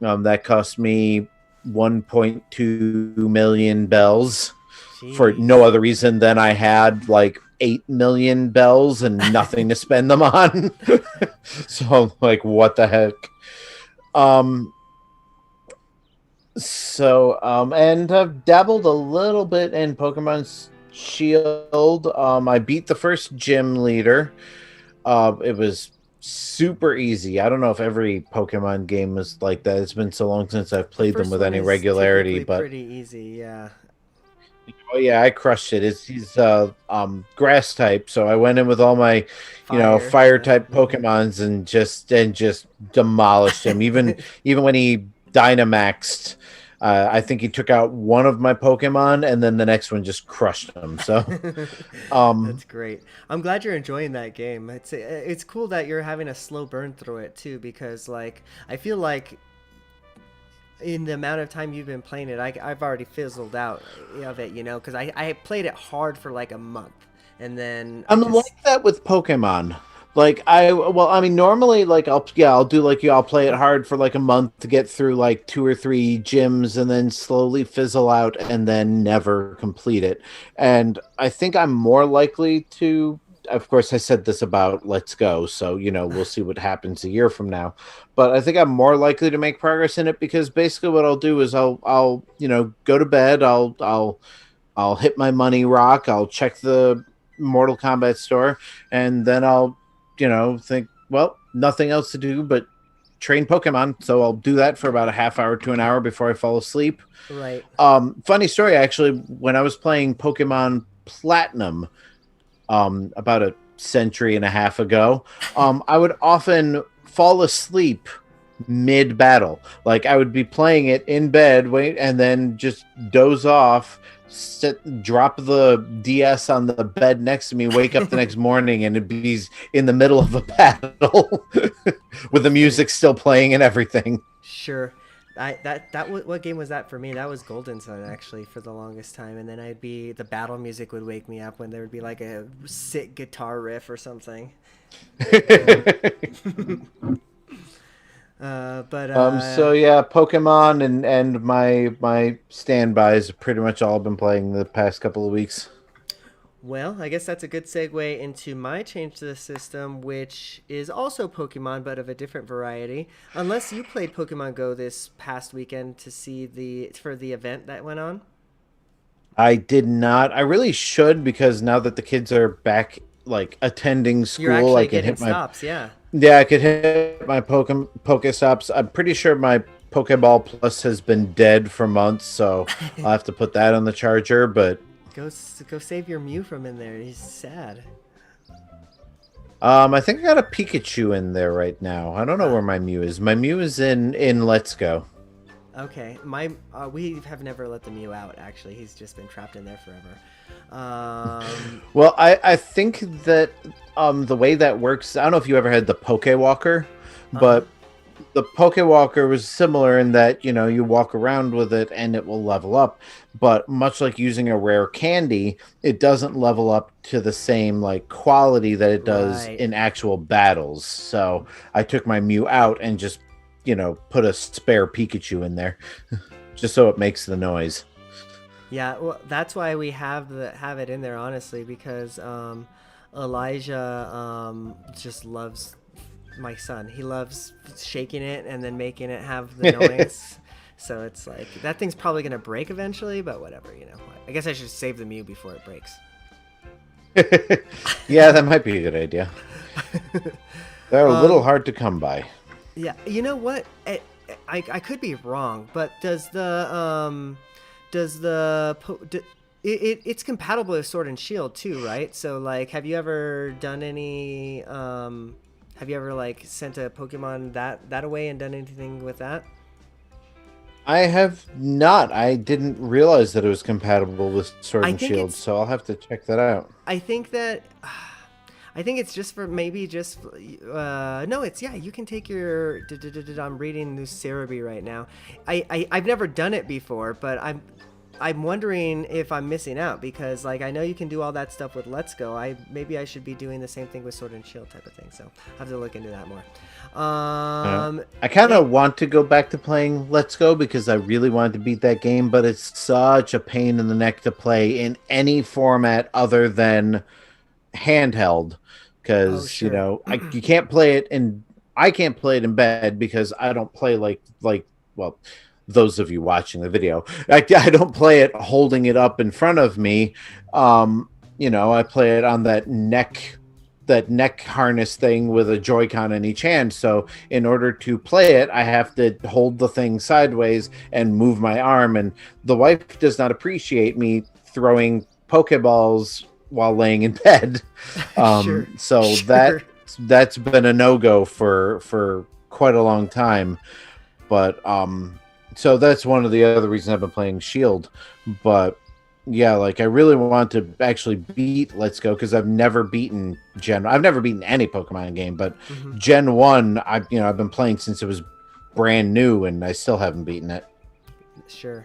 that cost me 1.2 million bells. Jeez. For no other reason than I had like 8 million bells and nothing to spend them on. So I'm like, what the heck? And I've dabbled a little bit in Pokemon Shield. I beat the first gym leader. It was super easy. I don't know if every Pokemon game is like that. It's been so long since I've played them with any regularity, but pretty easy, yeah. Oh yeah, I crushed it. He's grass type, so I went in with all my fire type Pokemons and just demolished him. Even when he Dynamaxed, I think he took out one of my Pokemon and then the next one just crushed him. So that's great. I'm glad you're enjoying that game. It's cool that you're having a slow burn through it too, because like I feel like in the amount of time you've been playing it, I've already fizzled out of it, because I played it hard for like a month, and then I'm like that with Pokemon. Like normally, like I'll do like you. I'll play it hard for like a month to get through like 2 or 3 gyms, and then slowly fizzle out, and then never complete it. And I think I'm more likely to. Of course, I said this about Let's Go, so we'll see what happens a year from now. But I think I'm more likely to make progress in it because basically what I'll do is I'll go to bed. I'll hit my money rock. I'll check the Mortal Kombat store, and then I'll think, well, nothing else to do but train Pokemon, so I'll do that for about a half hour to an hour before I fall asleep. Right. Funny story, actually, when I was playing Pokemon Platinum about a century and a half ago, I would often fall asleep mid battle. Like I would be playing it in bed, wait, and then just doze off, drop the DS on the bed next to me, wake up the next morning, and it'd be in the middle of a battle with the music still playing and everything. Sure. What game was that for me? That was Golden Sun actually for the longest time, and then the battle music would wake me up when there would be like a sick guitar riff or something. So yeah, Pokemon and my standbys have pretty much all been playing the past couple of weeks. Well, I guess that's a good segue into my change to the system, which is also Pokemon, but of a different variety. Unless you played Pokemon Go this past weekend to see for the event that went on. I did not. I really should, because now that the kids are back, like attending school, You're actually I can getting hit my stops, yeah. Yeah, I could hit my Pokestops. I'm pretty sure my Pokeball Plus has been dead for months, so I'll have to put that on the charger. But Go save your Mew from in there. He's sad. I think I got a Pikachu in there right now. I don't know where my Mew is. My Mew is in Let's Go. Okay, we have never let the Mew out. Actually, he's just been trapped in there forever. Well, I think that the way that works, I don't know if you ever had the Pokewalker, but the Pokewalker was similar in that, you know, you walk around with it and it will level up. But much like using a rare candy, it doesn't level up to the same like quality that it does in actual battles. So I took my Mew out and just, you know, put a spare Pikachu in there just so it makes the noise. Yeah, well, that's why we have it in there, honestly, because Elijah just loves my son. He loves shaking it and then making it have the noise. So it's like, that thing's probably going to break eventually, but whatever, you know. I guess I should save the Mew before it breaks. Yeah, that might be a good idea. They're a little hard to come by. Yeah, you know what? I could be wrong, but it's compatible with Sword and Shield too, right? So like, have you ever done any? Have you ever like sent a Pokemon that away and done anything with that? I have not. I didn't realize that it was compatible with Sword and Shield, so I'll have to check that out. I think it's just for no, it's, yeah, you can take your I'm reading new Cerebi right now. I've never done it before, but I'm wondering if I'm missing out, because like I know you can do all that stuff with Let's Go. Maybe I should be doing the same thing with Sword and Shield type of thing. So I'll have to look into that more. I kind of want to go back to playing Let's Go because I really wanted to beat that game, but it's such a pain in the neck to play in any format other than handheld, because you know you can't play it in. I can't play it in bed because I don't play like well, those of you watching the video, I don't play it holding it up in front of me. You know, I play it on that neck harness thing with a Joy-Con in each hand. So in order to play it, I have to hold the thing sideways and move my arm. And the wife does not appreciate me throwing Pokeballs while laying in bed. So that's been a no-go for quite a long time. But so that's one of the other reasons I've been playing Shield. But yeah, like I really want to actually beat Let's Go because I've never beaten I've never beaten any Pokemon game, but Gen 1 I've been playing since it was brand new and I still haven't beaten it. Sure.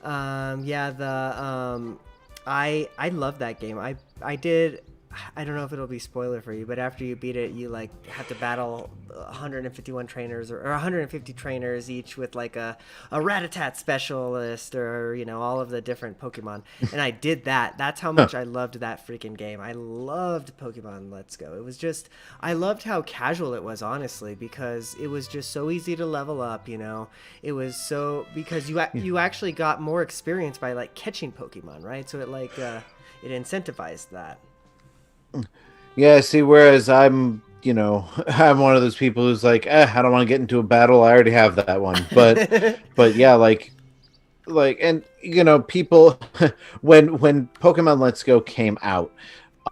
Yeah, I love that game. I don't know if it'll be spoiler for you, but after you beat it, you like have to battle 151 trainers or 150 trainers each with like a Rattata specialist or, you know, all of the different Pokemon. And I did that. That's how much I loved that freaking game. I loved Pokemon Let's Go. It was just, I loved how casual it was, honestly, because it was just so easy to level up, you know. It was so, because you actually got more experience by like catching Pokemon, right? So it like, it incentivized that. Yeah, see, whereas I'm one of those people who's like, I don't want to get into a battle. I already have that one. But yeah, like, and you know, people, when Pokemon Let's Go came out,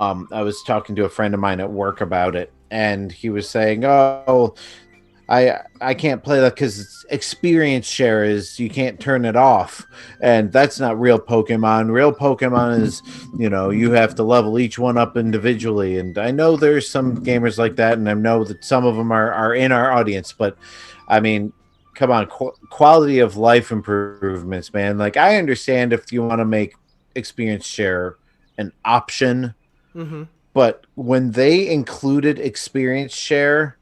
I was talking to a friend of mine at work about it, and he was saying, oh, I can't play that because experience share is you can't turn it off, and that's not real Pokemon. Real Pokemon is, you have to level each one up individually, and I know there's some gamers like that, and I know that some of them are in our audience, but I mean, come on, quality of life improvements, man. Like, I understand if you want to make experience share an option, Mm-hmm. but when they included experience share,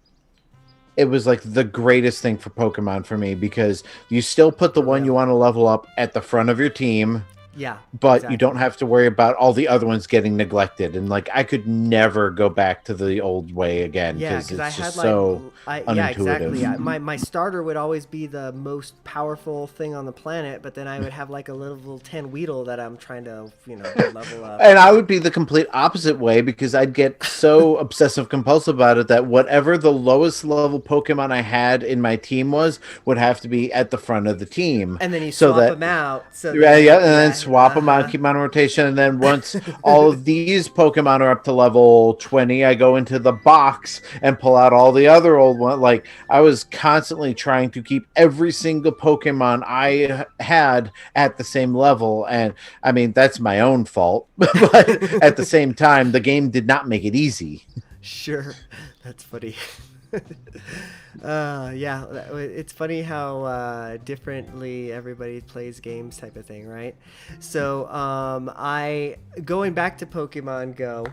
it was like the greatest thing for Pokemon for me, because you still put the For one real. you want to level up at the front of your team, Yeah. but you Exactly. don't have to worry about all the other ones getting neglected. And like, I could never go back to the old way again Yeah, because because I it's had just like, so yeah, exactly. unintuitive. My starter would always be the most powerful thing on the planet, but then I would have like a level 10 Weedle that I'm trying to, level up. And I would be the complete opposite way, because I'd get so obsessive compulsive about it that whatever the lowest level Pokemon I had in my team would have to be at the front of the team. And then you So swap that them out. So yeah, then, yeah, and then swap them out, uh-huh. keep them on rotation, and then once all of these Pokemon are up to level 20, I go into the box and pull out all the other old ones. Like, I was constantly trying to keep every single Pokemon I had at the same level, and I mean, that's my own fault, but at the same time, the game did not make it easy. Sure. That's funny. Yeah, it's funny how differently everybody plays games, type of thing, right? So, I going back to Pokemon Go,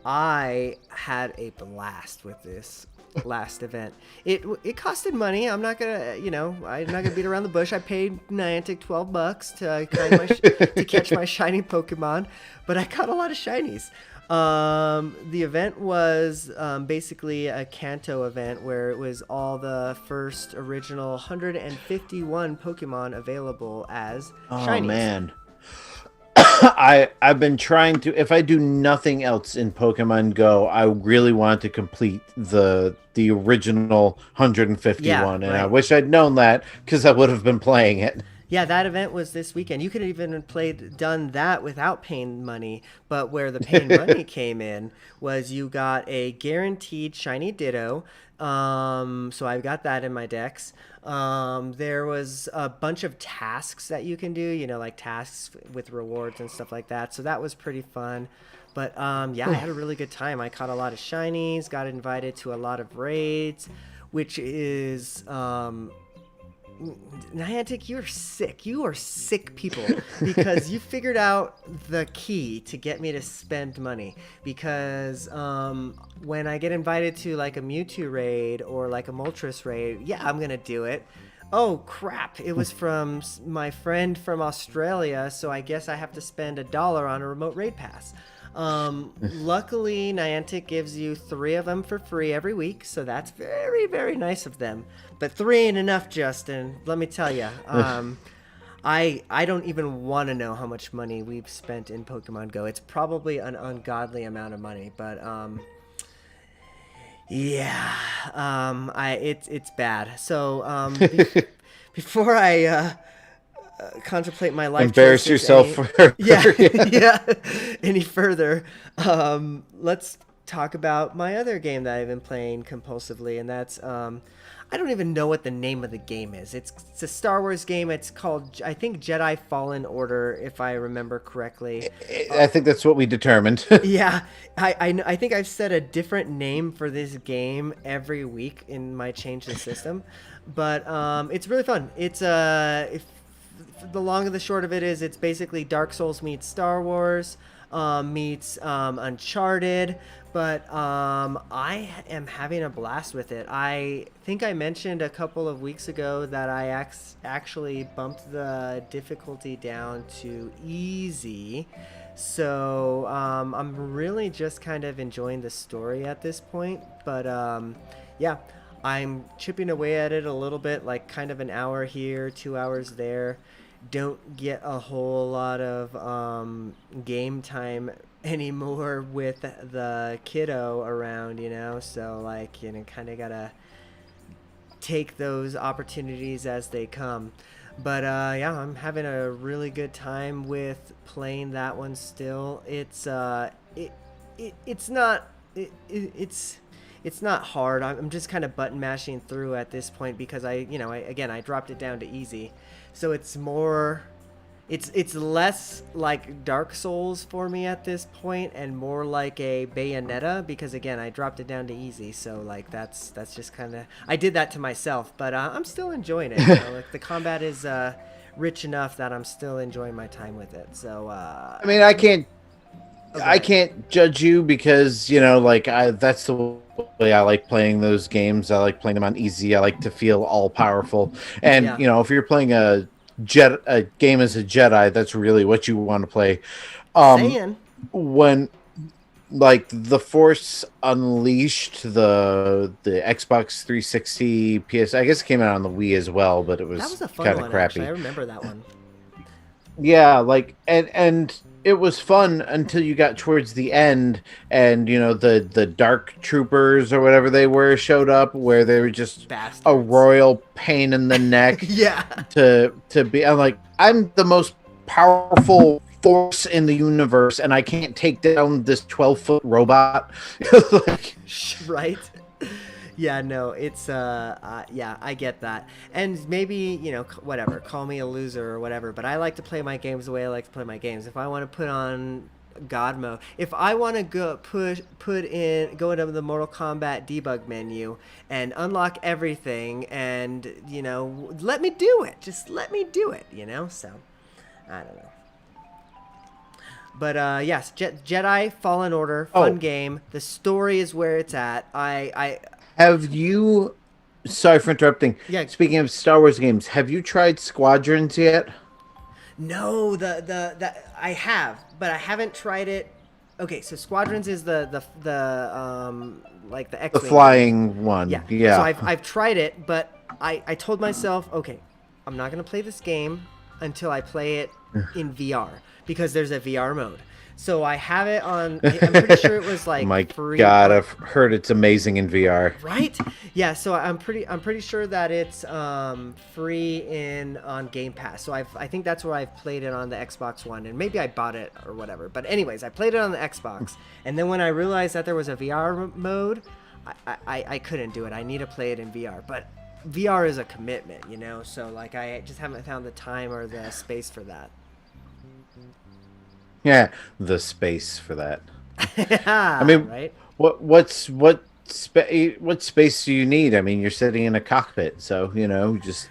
I had a blast with this last event. It costed money. I'm not gonna, I'm not gonna beat around the bush. I paid Niantic $12 to to catch my shiny Pokemon, but I caught a lot of shinies. The event was basically a Kanto event where it was all the first original 151 Pokemon available as Oh shinies. man. I've been trying to, if I do nothing else in Pokemon Go, I really want to complete the original 151, Yeah, and I right. wish I'd known that, because I would have been playing it. Yeah, that event was this weekend. You could have even done that without paying money. But where the paying money came in was you got a guaranteed shiny Ditto. So I've got that in my decks. There was a bunch of tasks that you can do, like tasks with rewards and stuff like that. So that was pretty fun. But yeah, I had a really good time. I caught a lot of shinies, got invited to a lot of raids, which is Niantic, you're sick. You are sick people, because you figured out the key to get me to spend money. Because when I get invited to like a Mewtwo raid or like a Moltres raid, yeah, I'm gonna do it. Oh crap! It was from my friend from Australia, so I guess I have to spend $1 on a remote raid pass. Luckily, Niantic gives you 3 of them for free every week, so that's very, very nice of them. But 3 ain't enough, Justin. Let me tell you. I don't even want to know how much money we've spent in Pokemon Go. It's probably an ungodly amount of money, but yeah, it's bad. So before I contemplate my life Embarrass choices yourself any, for yeah yeah any further, let's talk about my other game that I've been playing compulsively, and that's I don't even know what the name of the game is. It's a Star Wars game. It's called, I think, Jedi Fallen Order, if I remember correctly. I think that's what we determined. Yeah, I think I've said a different name for this game every week in my Change the System, but it's really fun. It's if the long and the short of it is, it's basically Dark Souls meets Star Wars, meets Uncharted, but I am having a blast with it. I think I mentioned a couple of weeks ago that I actually bumped the difficulty down to easy. So I'm really just kind of enjoying the story at this point. But yeah, I'm chipping away at it a little bit, like kind of an hour here, 2 hours there. Don't get a whole lot of game time anymore with the kiddo around, so like, kind of gotta take those opportunities as they come. But yeah, I'm having a really good time with playing that one still. It's not it's it's not hard. I'm just kind of button mashing through at this point because I dropped it down to easy, so it's more. It's less like Dark Souls for me at this point, and more like a Bayonetta because again I dropped it down to easy. So like that's just kind of I did that to myself, but I'm still enjoying it. Like the combat is rich enough that I'm still enjoying my time with it. So I mean, I can't judge you because that's the way I like playing those games. I like playing them on easy. I like to feel all powerful, and if you're playing a game as a Jedi, that's really what you want to play. When like the Force Unleashed, the Xbox 360 PS, I guess it came out on the Wii as well, but it was kind of crappy. Actually. I remember that one. Yeah, like and it was fun until you got towards the end, and the Dark Troopers or whatever they were showed up, where they were just Bastards. A royal pain in the neck. Yeah. To be, I'm like, I'm the most powerful force in the universe, and I can't take down this 12-foot robot. Like, right. Yeah, no, it's yeah, I get that. And maybe, whatever, call me a loser or whatever, but I like to play my games the way I like to play my games. If I want to put on God mode, if I want to go go into the Mortal Kombat debug menu and unlock everything and, let me do it. Just let me do it, so I don't know. But yes, Jedi Fallen Order, fun game. The story is where it's at. Have you? Sorry for interrupting. Yeah. Speaking of Star Wars games, have you tried Squadrons yet? No, the I have, but I haven't tried it. Okay, so Squadrons is the like the X-Wing the flying one. Yeah. Yeah. So I've tried it, but I told myself, okay, I'm not gonna play this game until I play it in VR because there's a VR mode. So I have it on. I'm pretty sure it was like. My free. God, I've heard it's amazing in VR. Right? Yeah. So I'm pretty sure that it's free on Game Pass. So I think that's where I've played it on the Xbox One, and maybe I bought it or whatever. But anyways, I played it on the Xbox, and then when I realized that there was a VR mode, I couldn't do it. I need to play it in VR, but VR is a commitment, So like I just haven't found the time or the space for that. Yeah, the space for that. I mean, right? What space do you need? I mean, you're sitting in a cockpit, so just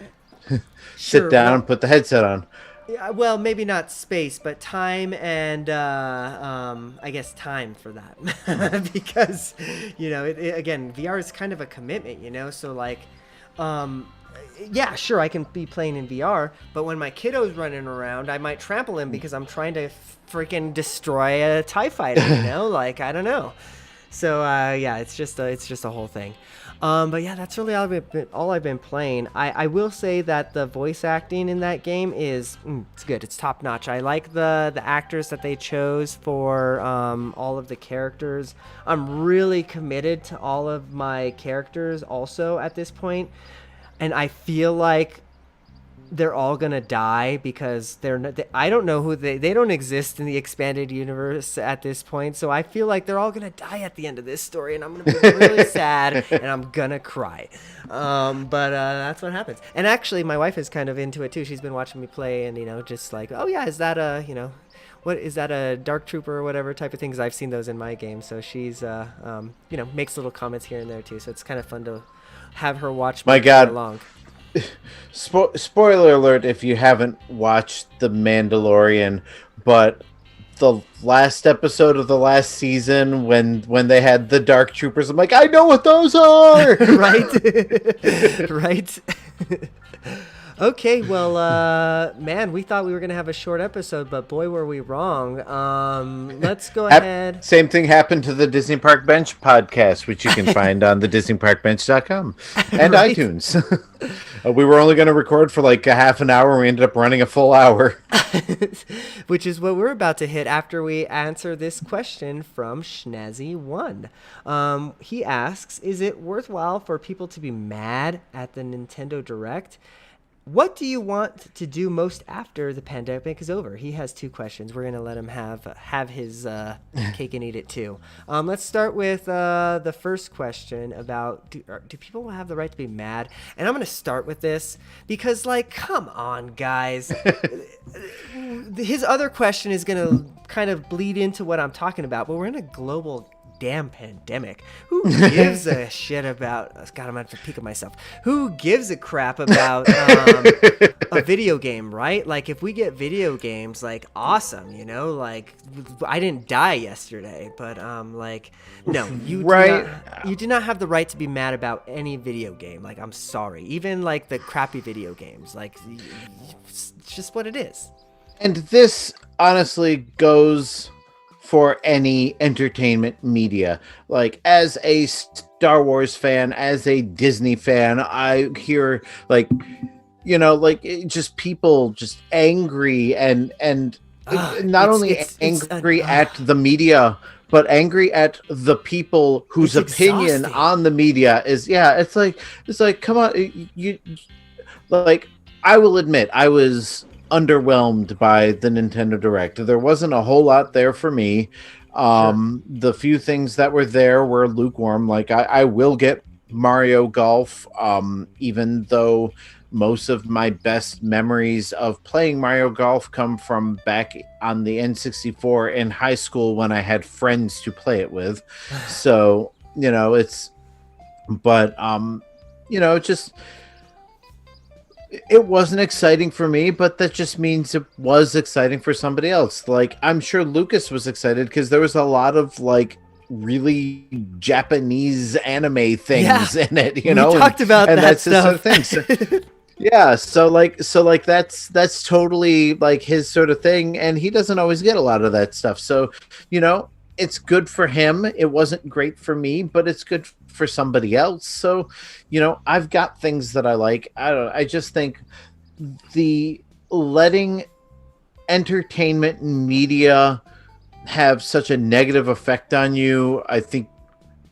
sit down, put the headset on. Yeah, well, maybe not space, but time and I guess time for that because again, VR is kind of a commitment, So like, yeah, sure, I can be playing in VR, but when my kiddo's running around, I might trample him because I'm trying to freaking destroy a TIE fighter, Like, I don't know. So, yeah, it's just a whole thing. But yeah, that's really all I've been playing. I will say that the voice acting in that game is it's good. It's top notch. I like the actors that they chose for all of the characters. I'm really committed to all of my characters also at this point. And I feel like they're all gonna die because I don't know who they don't exist in the expanded universe at this point. So I feel like they're all gonna die at the end of this story, and I'm gonna be really sad and I'm gonna cry. But that's what happens. And actually, my wife is kind of into it too. She's been watching me play, and just like, oh yeah, is that what is that, a Dark Trooper or whatever type of things? I've seen those in my game. So she's makes little comments here and there too. So it's kind of fun to have her watch me play along. Spoiler alert if you haven't watched The Mandalorian, but the last episode of the last season when they had the Dark Troopers, I'm like, I know what those are. Right. Right. Okay, well, man, we thought we were going to have a short episode, but boy, were we wrong. Let's go ahead. Same thing happened to the Disney Park Bench podcast, which you can find on the DisneyParkBench.com and Right. iTunes. We were only going to record for like a half an hour. We ended up running a full hour. Which is what we're about to hit after we answer this question from Schnazzy1. He asks, is it worthwhile for people to be mad at the Nintendo Direct? what do you want to do most after the pandemic is over? He has 2 questions. We're gonna let him have his cake and eat it too. Let's start with the first question about do people have the right to be mad? And I'm gonna start with this because, like, come on, guys. His other question is gonna kind of bleed into what I'm talking about, but we're in a global damn pandemic. Who gives a shit about God, I'm gonna have to peek at myself. Who gives a crap about a video game, right? Like, if we get video games, like, awesome, you know, like, I didn't die yesterday, but like, no, you do not have the right to be mad about any video game. Like, I'm sorry, even like the crappy video games, like, it's just what it is. And this honestly goes for any entertainment media. Like, as a Star Wars fan, as a Disney fan, I hear, like, you know, like, just people just angry and not only angry at the media, but angry at the people whose opinion on the media is, it's like, come on, you, like, I will admit, I was underwhelmed by the Nintendo Direct. There wasn't a whole lot there for me. The few things that were there were lukewarm. Like, I will get Mario Golf, even though most of my best memories of playing Mario Golf come from back on the N64 in high school when I had friends to play it with. So, you know, you know, just, it wasn't exciting for me, but that just means it was exciting for somebody else. Like, I'm sure Lucas was excited because there was a lot of, like, really Japanese anime things in it, you know. We talked about that stuff. His sort of thing. So like that's totally like his sort of thing, and he doesn't always get a lot of that stuff. So, you know, it's good for him. It wasn't great for me, but it's good for somebody else. So, you know, I've got things that I like. I just think the letting entertainment media have such a negative effect on you, I think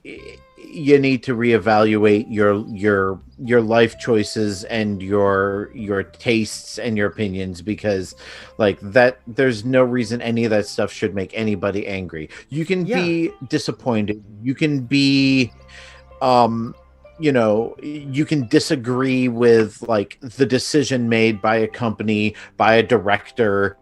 you need to reevaluate your life choices and your tastes and your opinions, because like that, there's no reason any of that stuff should make anybody angry. You can be disappointed, you can be you know, you can disagree with like the decision made by a company, by a director,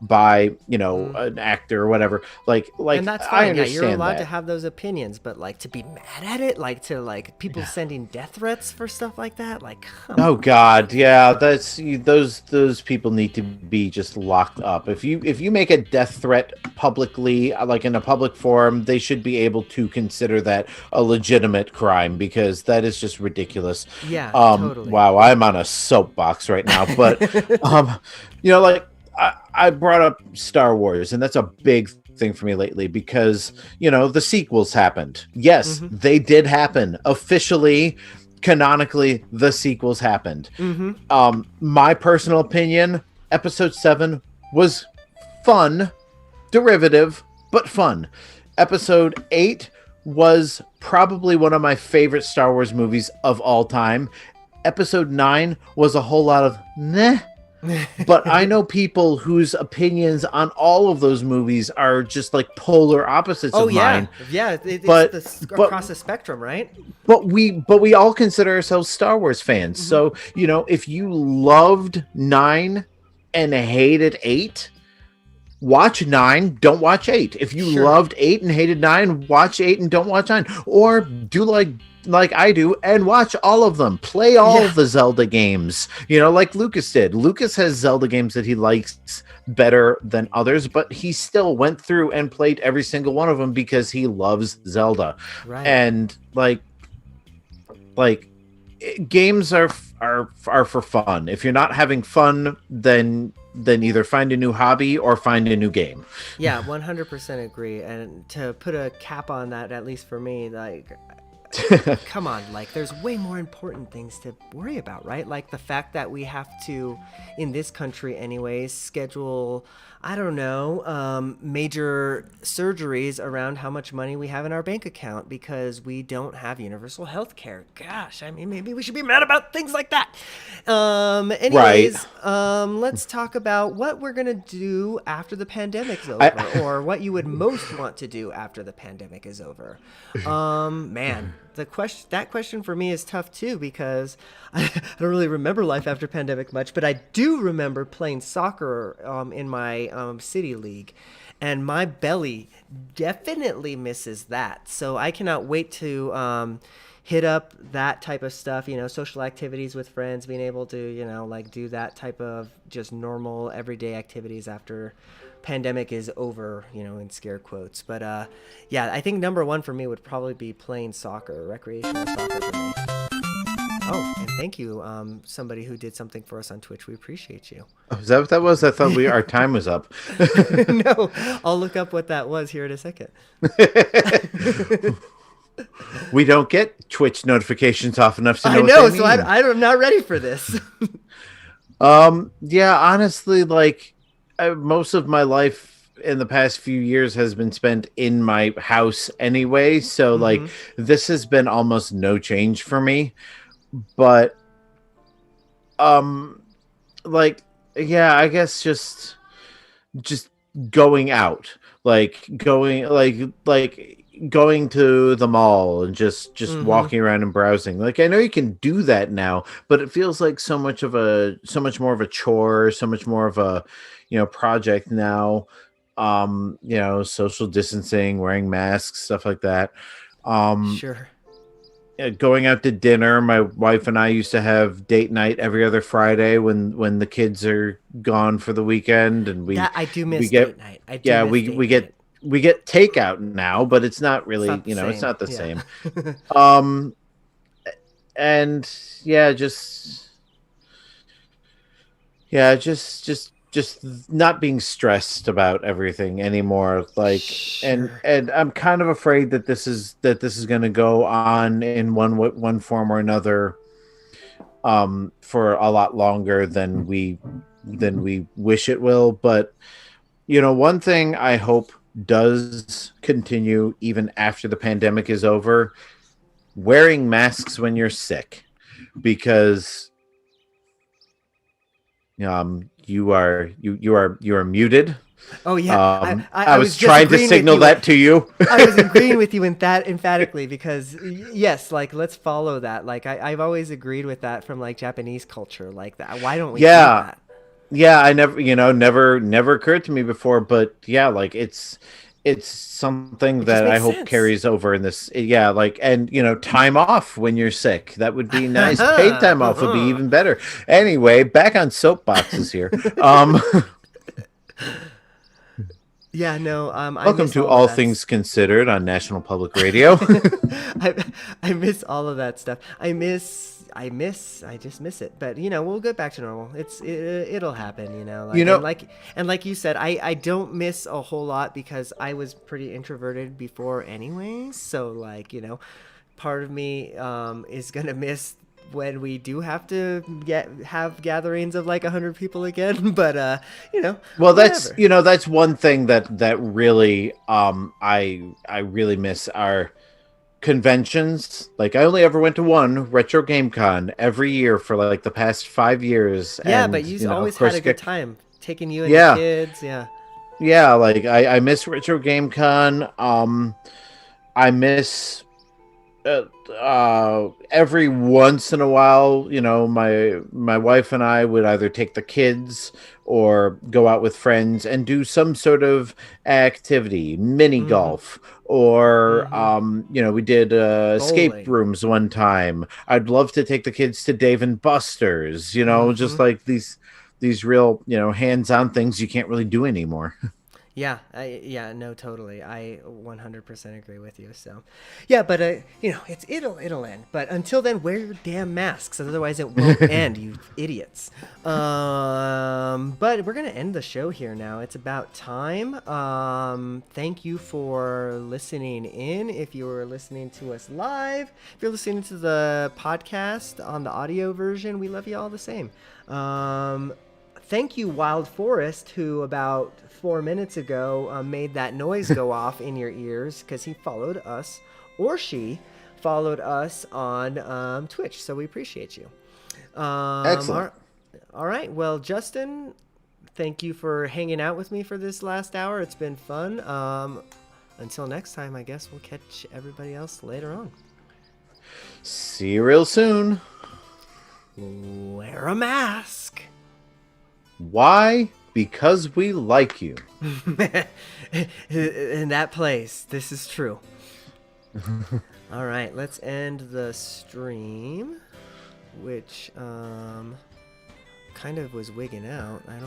by, you know, an actor or whatever, like and that's fine. I understand you're allowed that. to have those opinions, but like to be mad at it, like to like people sending death threats for stuff like that, like, come on. God, that's those people need to be just locked up. If you make a death threat publicly, like in a public forum, they should be able to consider that a legitimate crime, because that is just ridiculous. Totally. Wow, I'm on a soapbox right now, but you know, like, I brought up Star Wars, and that's a big thing for me lately because, you know, the sequels happened. Yes, they did happen. Officially, canonically, the sequels happened. My personal opinion, Episode 7 was fun, derivative, but fun. Episode 8 was probably one of my favorite Star Wars movies of all time. Episode 9 was a whole lot of meh. But I know people whose opinions on all of those movies are just like polar opposites of mine. It's across the spectrum, right? But we all consider ourselves Star Wars fans. So, you know, if you loved 9 and hated 8, watch 9, don't watch 8. If you loved 8 and hated 9, watch 8 and don't watch 9. Or do like I do and watch all of them. Play all of the Zelda games, you know, like Lucas did. Lucas has Zelda games that he likes better than others, but he still went through and played every single one of them because he loves Zelda. Right. And like games are for fun. If you're not having fun, then either find a new hobby or find a new game. 100% agree. And to put a cap on that, at least for me, like, Come on, like there's way more important things to worry about, right? Like the fact that we have to, in this country anyways, schedule, I don't know, major surgeries around how much money we have in our bank account because we don't have universal health care. Gosh, I mean, maybe we should be mad about things like that. Anyways, let's talk about what we're going to do after the pandemic's over, or what you would most want to do after the pandemic is over. Man, that question for me is tough too, because I don't really remember life after pandemic much, but I do remember playing soccer in my city league, and my belly definitely misses that. So I cannot wait to hit up that type of stuff, social activities with friends, being able to, like do that type of just normal everyday activities after pandemic is over, in scare quotes. But yeah, I think number one for me would probably be playing soccer, recreational soccer for me. Oh, and thank you, somebody who did something for us on Twitch. We appreciate you. Oh, is that what that was? I thought our time was up. No, I'll look up what that was here in a second. We don't get Twitch notifications often enough to know. I know, what they so mean. I'm not ready for this. Yeah, honestly, like most of my life in the past few years has been spent in my house anyway, so like this has been almost no change for me. But like, yeah, I guess just going out, like going to the mall and just walking around and browsing. Like, I know you can do that now, but it feels like so much more of a chore, so much more of a project now. Social distancing, wearing masks, stuff like that. Sure. Going out to dinner. My wife and I used to have date night every other Friday when the kids are gone for the weekend, and I do miss date night. We get takeout now, but it's not really, it's not the same. And just not being stressed about everything anymore. Like, Sure. and I'm kind of afraid that this is going to go on in one form or another, for a lot longer than we wish it will. But one thing I hope does continue even after the pandemic is over: wearing masks when you're sick, because you are muted. Oh yeah, I was trying to signal that to you. I was agreeing with you in that emphatically, because yes, like let's follow that. Like I've always agreed with that from like Japanese culture, like that. Why don't we do that? Yeah, I never occurred to me before, but yeah, like it's something that I hope carries over in this. Yeah, like, and time off when you're sick, that would be nice. Paid time off would be even better. Anyway, back on soapboxes here. Yeah, no. Welcome to All Things Considered on National Public Radio. I miss all of that stuff. I just miss it. But we'll get back to normal. It'll happen. And like you said, I don't miss a whole lot because I was pretty introverted before, anyways. So like part of me is gonna miss when we do have to have gatherings of like 100 people again. But well, whatever. That's one thing that really I really miss are conventions. Like, I only ever went to one, Retro Game Con, every year for like the past 5 years. Yeah, and, but you always had a good time taking you and your kids. Yeah, like I miss Retro Game Con. I miss every once in a while, my wife and I would either take the kids or go out with friends and do some sort of activity, mini golf, or we did escape rooms one time. I'd love to take the kids to Dave and Buster's, just like these real hands-on things you can't really do anymore. Yeah, no, totally. I 100% agree with you. So, yeah, but it'll end. But until then, wear your damn masks, otherwise it won't end, you idiots. But we're gonna end the show here now. It's about time. Thank you for listening in. If you were listening to us live, if you're listening to the podcast on the audio version, we love you all the same. Thank you, Wild Forest, who about 4 minutes ago made that noise go off in your ears because he followed us, or she followed us on Twitch. So we appreciate you. Excellent. All right. Well, Justin, thank you for hanging out with me for this last hour. It's been fun. Until next time, I guess we'll catch everybody else later on. See you real soon. Wear a mask. Why? Because we like you. In that place, this is true. All right, let's end the stream, which kind of was wigging out. I don't